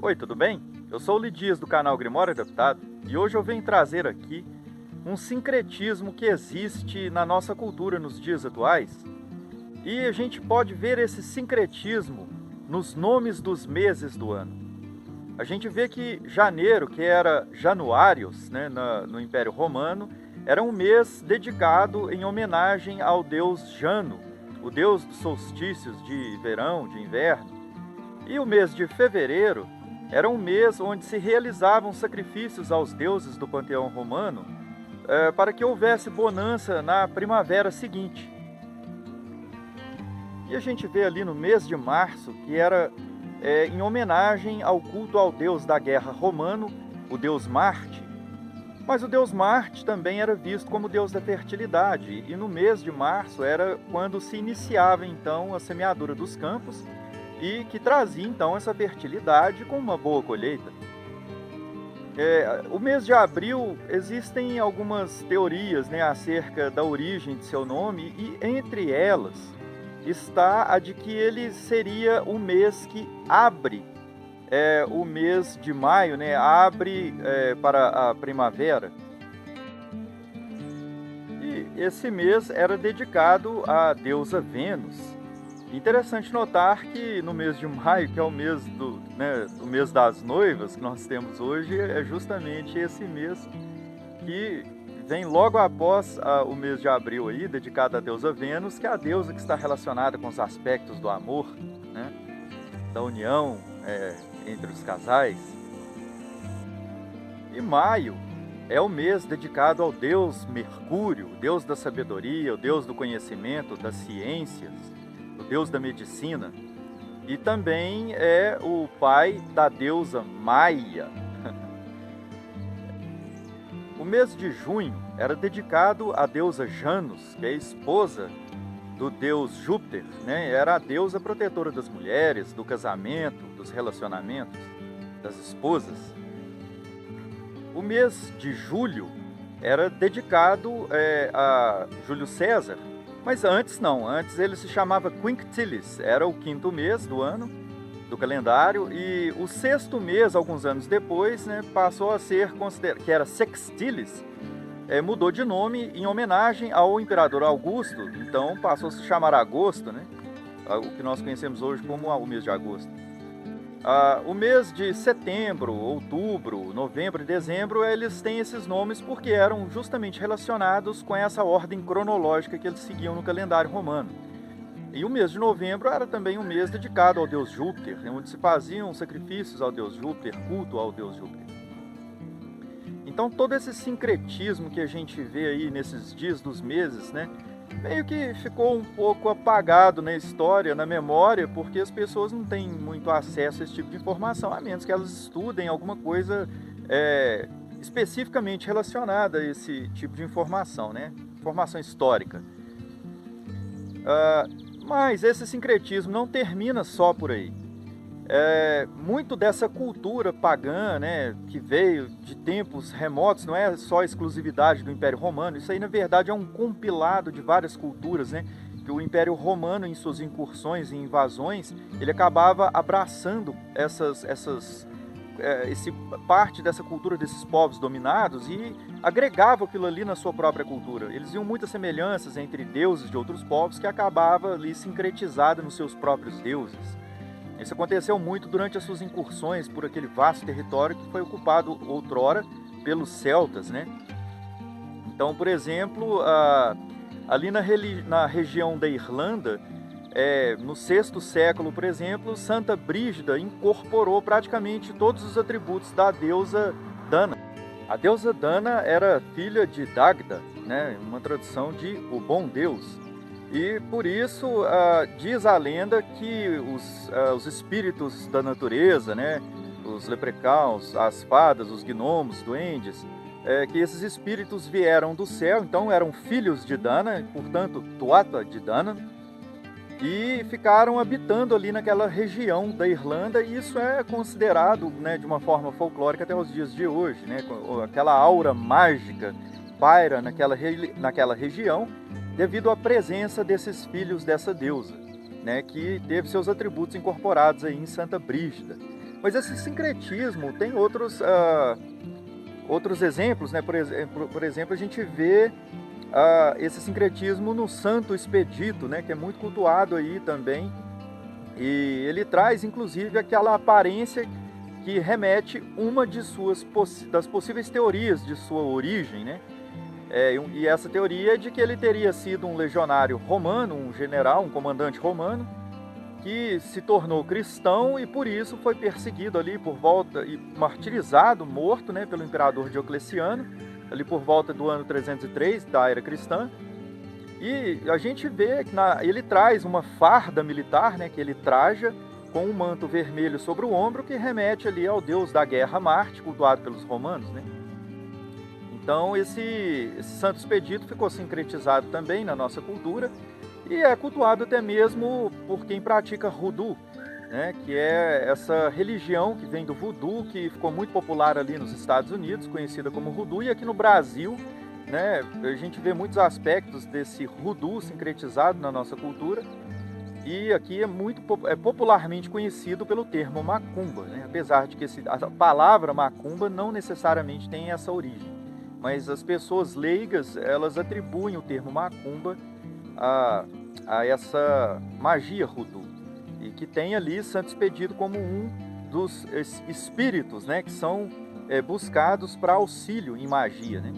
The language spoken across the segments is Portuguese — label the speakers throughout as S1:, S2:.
S1: Oi, tudo bem? Eu sou o Lidias do canal Grimório Adaptado e hoje eu venho trazer aqui um sincretismo que existe na nossa cultura nos dias atuais. E a gente pode ver esse sincretismo nos nomes dos meses do ano. A gente vê que janeiro, que era Januários, né, no Império Romano, era um mês dedicado em homenagem ao deus Jano, o deus dos solstícios de verão, de inverno. E o mês de fevereiro era um mês onde se realizavam sacrifícios aos deuses do panteão romano para que houvesse bonança na primavera seguinte. E a gente vê ali no mês de março que era em homenagem ao culto ao deus da guerra romano, o deus Marte. Mas o deus Marte também era visto como deus da fertilidade, e no mês de março era quando se iniciava então a semeadura dos campos e que trazia então essa fertilidade com uma boa colheita. O mês de abril existem algumas teorias, né, acerca da origem de seu nome, e entre elas está a de que ele seria o mês que abre o mês de maio, né, abre para a primavera. E esse mês era dedicado à deusa Vênus. Interessante notar que no mês de maio, que é o mês o mês das noivas que nós temos hoje, é justamente esse mês que vem logo após o mês de abril aí, dedicado à deusa Vênus, que é a deusa que está relacionada com os aspectos do amor, né, da união entre os casais. E maio é o mês dedicado ao deus Mercúrio, o deus da sabedoria, o deus do conhecimento, das ciências, o deus da medicina, e também é o pai da deusa Maia. O mês de junho era dedicado à deusa Janus, que é a esposa do deus Júpiter, né? Era a deusa protetora das mulheres, do casamento, dos relacionamentos, das esposas. O mês de julho era dedicado a Júlio César, mas antes não, antes ele se chamava Quinctilis, era o quinto mês do ano, do calendário, e o sexto mês, alguns anos depois, né, passou a ser considerado, que era Sextilis, mudou de nome em homenagem ao imperador Augusto, então passou a se chamar agosto, né, o que nós conhecemos hoje como o mês de agosto. O mês de setembro, outubro, novembro e dezembro, eles têm esses nomes porque eram justamente relacionados com essa ordem cronológica que eles seguiam no calendário romano. E o mês de novembro era também um mês dedicado ao deus Júpiter, onde se faziam sacrifícios ao deus Júpiter, culto ao deus Júpiter. Então todo esse sincretismo que a gente vê aí nesses dias dos meses, né, meio que ficou um pouco apagado na história, na memória, porque as pessoas não têm muito acesso a esse tipo de informação, a menos que elas estudem alguma coisa especificamente relacionada a esse tipo de informação, né? Informação histórica. Mas esse sincretismo não termina só por aí. Muito dessa cultura pagã, né, que veio de tempos remotos, não é só exclusividade do Império Romano, isso aí na verdade é um compilado de várias culturas, né, que o Império Romano, em suas incursões e invasões, ele acabava abraçando parte dessa cultura desses povos dominados e agregava aquilo ali na sua própria cultura. Eles viam muitas semelhanças entre deuses de outros povos que acabava ali sincretizada nos seus próprios deuses. Isso aconteceu muito durante as suas incursões por aquele vasto território que foi ocupado outrora pelos celtas, né? Então, por exemplo, ali na região da Irlanda, no sexto século, por exemplo, Santa Brígida incorporou praticamente todos os atributos da deusa Dana. A deusa Dana era filha de Dagda, né? Uma tradução de o bom Deus. E por isso diz a lenda que os espíritos da natureza, né, os leprechauns, as fadas, os gnomos, duendes, que esses espíritos vieram do céu, então eram filhos de Dana, portanto Tuatha de Dana, e ficaram habitando ali naquela região da Irlanda, e isso é considerado, né, de uma forma folclórica até os dias de hoje, né, aquela aura mágica paira naquela região, devido à presença desses filhos dessa deusa, né, que teve seus atributos incorporados aí em Santa Brígida. Mas esse sincretismo tem outros exemplos, né? Por exemplo, a gente vê esse sincretismo no Santo Expedito, né? Que é muito cultuado aí também. E ele traz, inclusive, aquela aparência que remete uma das possíveis teorias de sua origem, né? E essa teoria é de que ele teria sido um legionário romano, um general, um comandante romano, que se tornou cristão e por isso foi perseguido ali por volta e martirizado, morto, né, pelo imperador Diocleciano, ali por volta do ano 303 da era cristã. E a gente vê que ele traz uma farda militar, né, que ele traja com um manto vermelho sobre o ombro, que remete ali ao deus da guerra Marte, cultuado pelos romanos, né? Então esse Santo Expedito ficou sincretizado também na nossa cultura e é cultuado até mesmo por quem pratica voodoo, né? Que é essa religião que vem do voodoo, que ficou muito popular ali nos Estados Unidos, conhecida como voodoo, e aqui no Brasil, né, a gente vê muitos aspectos desse voodoo sincretizado na nossa cultura. E aqui é popularmente conhecido pelo termo macumba, né? Apesar de que a palavra macumba não necessariamente tem essa origem. Mas as pessoas leigas, elas atribuem o termo macumba a essa magia voodoo. E que tem ali Santo Expedito como um dos espíritos, né, que são buscados para auxílio em magia, né?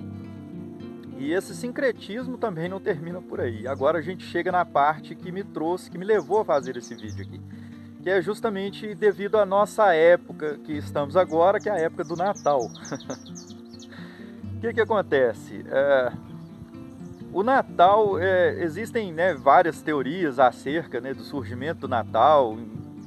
S1: E esse sincretismo também não termina por aí. Agora a gente chega na parte que me levou a fazer esse vídeo aqui, que é justamente devido à nossa época que estamos agora, que é a época do Natal. O que acontece? O Natal, existem, né, várias teorias acerca, né, do surgimento do Natal,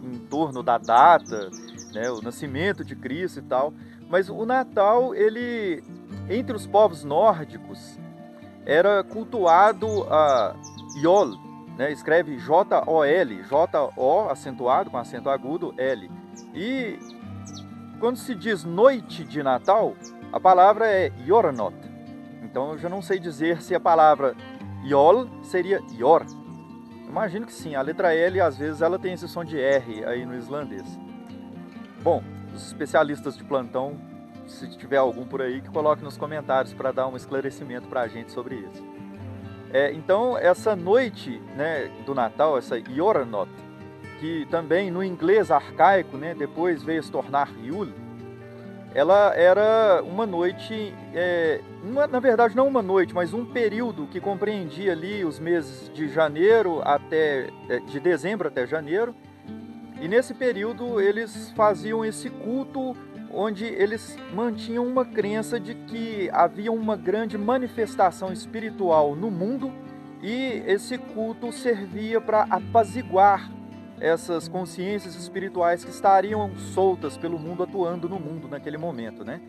S1: em torno da data, né, o nascimento de Cristo e tal. Mas o Natal, ele, entre os povos nórdicos, era cultuado a Yol, né? Escreve J-O-L, J-O acentuado com acento agudo, L. E quando se diz noite de Natal, a palavra é Yornot. Então eu já não sei dizer se a palavra Yol seria Yor. Imagino que sim, a letra L às vezes ela tem esse som de R aí no islandês. Bom, os especialistas de plantão, se tiver algum por aí, que coloque nos comentários para dar um esclarecimento para a gente sobre isso. Então, essa noite, né, do Natal, essa Yornot, que também no inglês arcaico, né, depois veio se tornar Yule, ela era uma noite, na verdade não uma noite, mas um período que compreendia ali os meses de dezembro até janeiro, e nesse período eles faziam esse culto onde eles mantinham uma crença de que havia uma grande manifestação espiritual no mundo e esse culto servia para apaziguar essas consciências espirituais que estariam soltas pelo mundo, atuando no mundo naquele momento, né?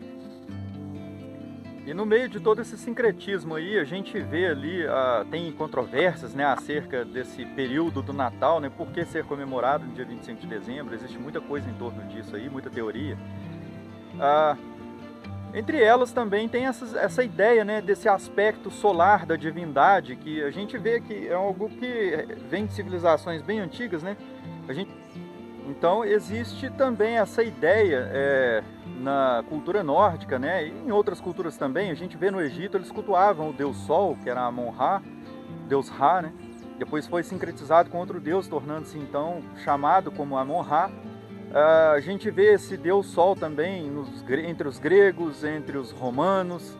S1: E no meio de todo esse sincretismo aí, a gente vê ali, tem controvérsias, né, acerca desse período do Natal, né, por que ser comemorado no dia 25 de dezembro, existe muita coisa em torno disso aí, muita teoria. Entre elas também tem essa ideia, né, desse aspecto solar da divindade, que a gente vê que é algo que vem de civilizações bem antigas, né? Então existe também essa ideia na cultura nórdica, né? E em outras culturas também, a gente vê no Egito, eles cultuavam o deus Sol, que era Amon-Ra, deus Ra, né? Depois foi sincretizado com outro deus, tornando-se então chamado como Amon-Ra. A gente vê esse deus Sol também entre os gregos, entre os romanos,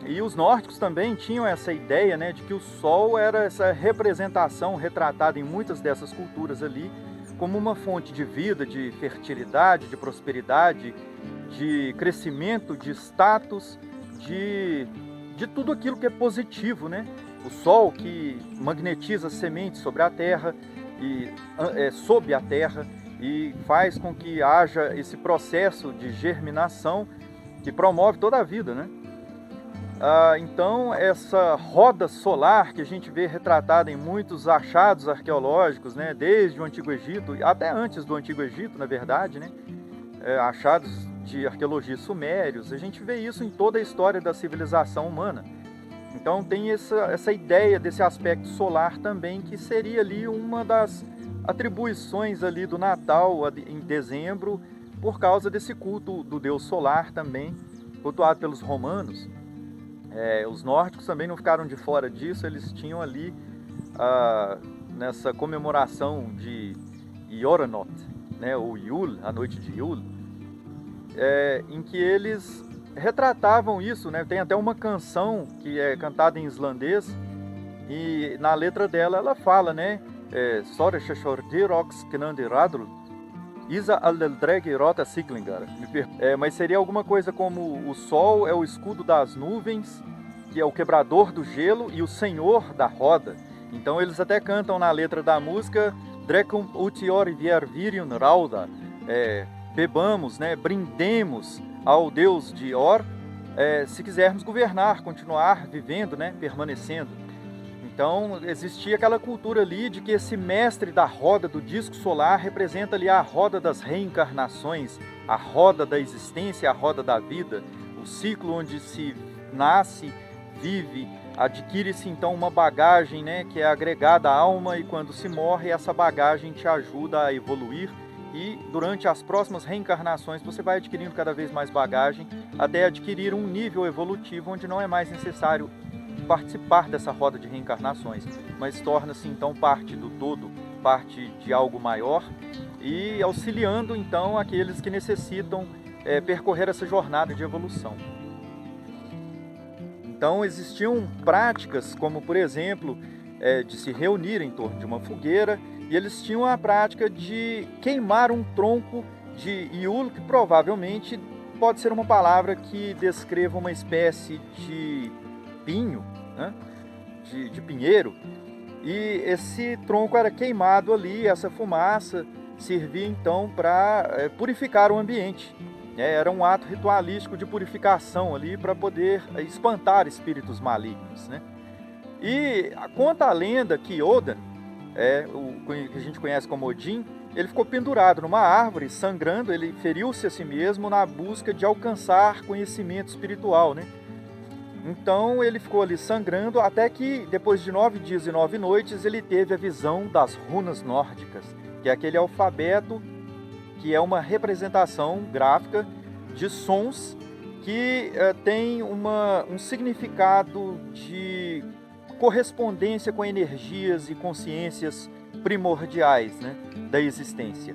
S1: e os nórdicos também tinham essa ideia, né, de que o Sol era essa representação retratada em muitas dessas culturas ali como uma fonte de vida, de fertilidade, de prosperidade, de crescimento, de status, de tudo aquilo que é positivo, né? O Sol que magnetiza sementes sobre a terra e sob a terra, e faz com que haja esse processo de germinação que promove toda a vida, né? Então, essa roda solar que a gente vê retratada em muitos achados arqueológicos, né? Desde o Antigo Egito, até antes do Antigo Egito, na verdade, né? Achados de arqueologia sumérios, a gente vê isso em toda a história da civilização humana. Então, tem essa ideia desse aspecto solar também, que seria ali uma das atribuições ali do Natal em dezembro por causa desse culto do deus solar também, cultuado pelos romanos. Os nórdicos também não ficaram de fora disso, eles tinham ali, nessa comemoração de Yoranot, né, ou Yule, a noite de Yule, em que eles retratavam isso, né? Tem até uma canção que é cantada em islandês, e na letra dela ela fala, né? Mas seria alguma coisa como: o sol é o escudo das nuvens, que é o quebrador do gelo e o senhor da roda. Então eles até cantam na letra da música: Drecum utior vier virium rauda, bebamos, né, brindemos ao Deus de Or, se quisermos governar, continuar vivendo, né, permanecendo. Então existia aquela cultura ali de que esse mestre da roda do disco solar representa ali a roda das reencarnações, a roda da existência, a roda da vida, o ciclo onde se nasce, vive, adquire-se então uma bagagem, né, que é agregada à alma, e quando se morre essa bagagem te ajuda a evoluir, e durante as próximas reencarnações você vai adquirindo cada vez mais bagagem até adquirir um nível evolutivo onde não é mais necessário participar dessa roda de reencarnações, mas torna-se então parte do todo, parte de algo maior, e auxiliando então aqueles que necessitam percorrer essa jornada de evolução. Então existiam práticas como, por exemplo, de se reunir em torno de uma fogueira, e eles tinham a prática de queimar um tronco de Yule, que provavelmente pode ser uma palavra que descreva uma espécie de pinho, né? de pinheiro, e esse tronco era queimado ali, essa fumaça servia então para purificar o ambiente. Era um ato ritualístico de purificação ali para poder espantar espíritos malignos, né? E conta a lenda que Odin, que a gente conhece como Odin, ele ficou pendurado numa árvore, sangrando, ele feriu-se a si mesmo na busca de alcançar conhecimento espiritual, né? Então ele ficou ali sangrando até que, depois de 9 dias e 9 noites, ele teve a visão das runas nórdicas, que é aquele alfabeto que é uma representação gráfica de sons que tem um significado de correspondência com energias e consciências primordiais, né, da existência.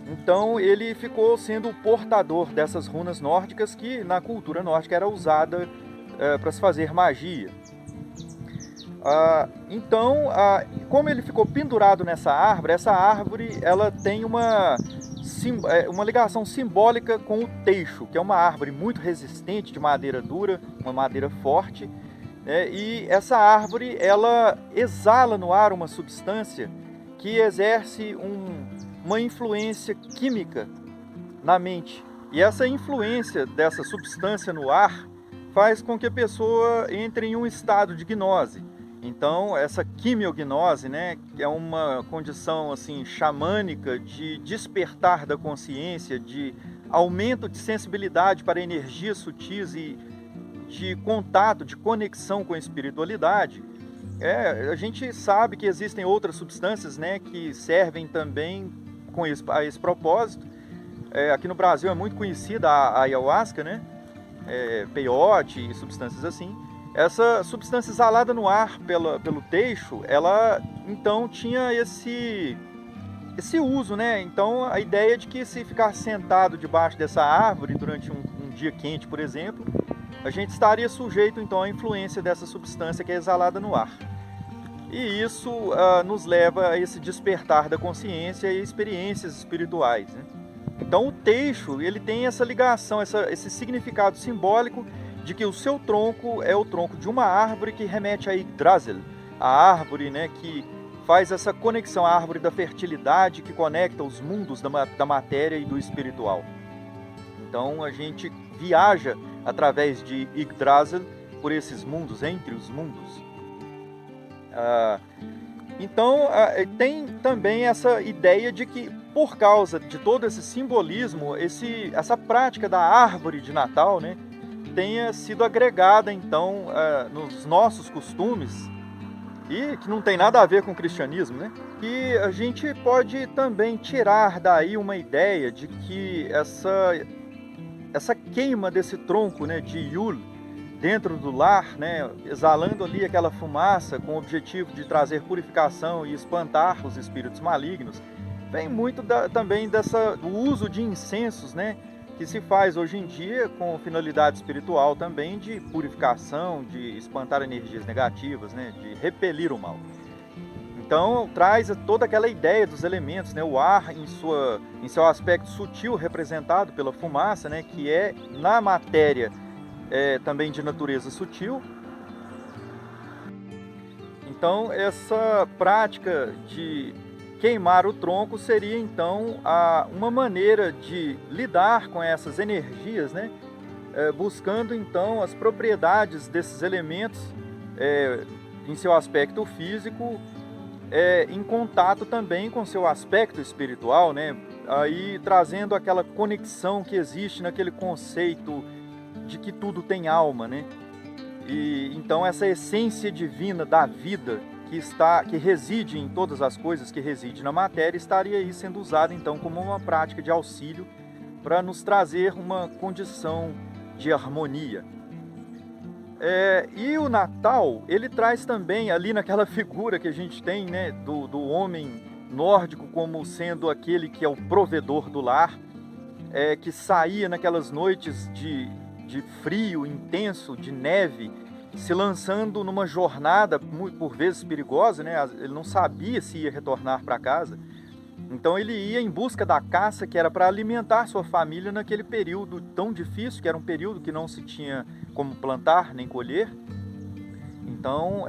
S1: Então ele ficou sendo o portador dessas runas nórdicas, que na cultura nórdica era usada para se fazer magia. Então, como ele ficou pendurado nessa árvore, essa árvore ela tem uma ligação simbólica com o teixo, que é uma árvore muito resistente, de madeira dura, uma madeira forte, né? E essa árvore ela exala no ar uma substância que exerce uma influência química na mente. E essa influência dessa substância no ar faz com que a pessoa entre em um estado de gnose. Então, essa quimiognose, né, que é uma condição assim xamânica de despertar da consciência, de aumento de sensibilidade para energias sutis e de contato, de conexão com a espiritualidade. A gente sabe que existem outras substâncias, né, que servem também a esse propósito. Aqui no Brasil é muito conhecida a ayahuasca, né? Peiote e substâncias assim. Essa substância exalada no ar pelo teixo, ela então tinha esse uso, né? Então a ideia de que se ficar sentado debaixo dessa árvore durante um dia quente, por exemplo, a gente estaria sujeito então à influência dessa substância que é exalada no ar. E isso nos leva a esse despertar da consciência e experiências espirituais, né? Então o teixo, ele tem essa ligação, esse significado simbólico de que o seu tronco é o tronco de uma árvore que remete a Yggdrasil, a árvore, né, que faz essa conexão, a árvore da fertilidade que conecta os mundos da matéria e do espiritual. Então a gente viaja através de Yggdrasil por esses mundos, entre os mundos. Então tem também essa ideia de que, por causa de todo esse simbolismo, essa prática da árvore de Natal, né, tenha sido agregada então nos nossos costumes, e que não tem nada a ver com o cristianismo, né? E a gente pode também tirar daí uma ideia de que essa queima desse tronco, né, de Yule dentro do lar, né, exalando ali aquela fumaça com o objetivo de trazer purificação e espantar os espíritos malignos, vem muito também do uso de incensos, né, que se faz hoje em dia com finalidade espiritual também de purificação, de espantar energias negativas, né, de repelir o mal. Então traz toda aquela ideia dos elementos, né, o ar em seu aspecto sutil representado pela fumaça, né, que é na matéria também de natureza sutil. Então essa prática de queimar o tronco seria então uma maneira de lidar com essas energias, né? Buscando então as propriedades desses elementos em seu aspecto físico, em contato também com seu aspecto espiritual, né? Aí trazendo aquela conexão que existe naquele conceito de que tudo tem alma, né? E então essa essência divina da vida que reside em todas as coisas, que reside na matéria, estaria aí sendo usada então como uma prática de auxílio para nos trazer uma condição de harmonia. E o Natal, ele traz também ali naquela figura que a gente tem, né, do homem nórdico como sendo aquele que é o provedor do lar, que saía naquelas noites de frio intenso, de neve, se lançando numa jornada, por vezes perigosa, né? Ele não sabia se ia retornar para casa. Então ele ia em busca da caça, que era para alimentar sua família naquele período tão difícil, que era um período que não se tinha como plantar nem colher. Então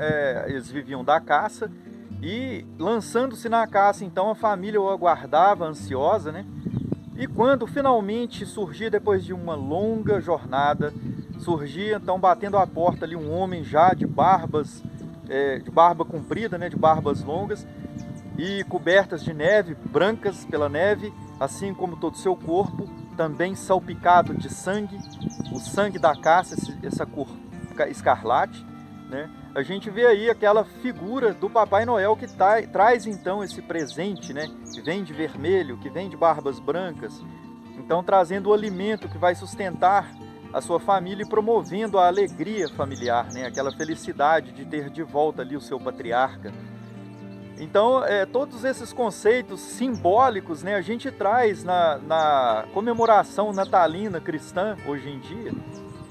S1: eles viviam da caça e, lançando-se na caça, então a família o aguardava ansiosa, né? E quando finalmente surgia, depois de uma longa jornada, surgia então batendo a porta ali um homem já de barbas, de barba comprida, né, de barbas longas e cobertas de neve, brancas pela neve, assim como todo o seu corpo, também salpicado de sangue, o sangue da caça, essa cor escarlate, né? A gente vê aí aquela figura do Papai Noel que traz então esse presente, né, que vem de vermelho, que vem de barbas brancas, então trazendo o alimento que vai sustentar a sua família e promovendo a alegria familiar, né, aquela felicidade de ter de volta ali o seu patriarca. Então, todos esses conceitos simbólicos, né, a gente traz na comemoração natalina cristã hoje em dia,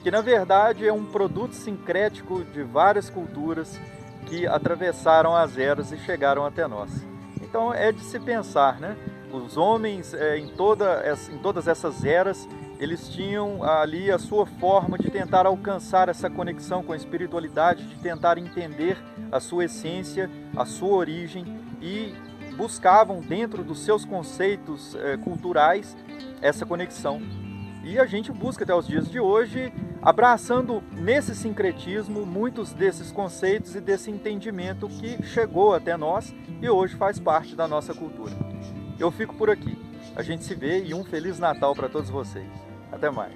S1: que na verdade é um produto sincrético de várias culturas que atravessaram as eras e chegaram até nós. Então é de se pensar, né? Os homens em todas essas eras, eles tinham ali a sua forma de tentar alcançar essa conexão com a espiritualidade, de tentar entender a sua essência, a sua origem, e buscavam dentro dos seus conceitos culturais essa conexão. E a gente busca até os dias de hoje, abraçando nesse sincretismo muitos desses conceitos e desse entendimento que chegou até nós e hoje faz parte da nossa cultura. Eu fico por aqui. A gente se vê e um Feliz Natal para todos vocês. Até mais.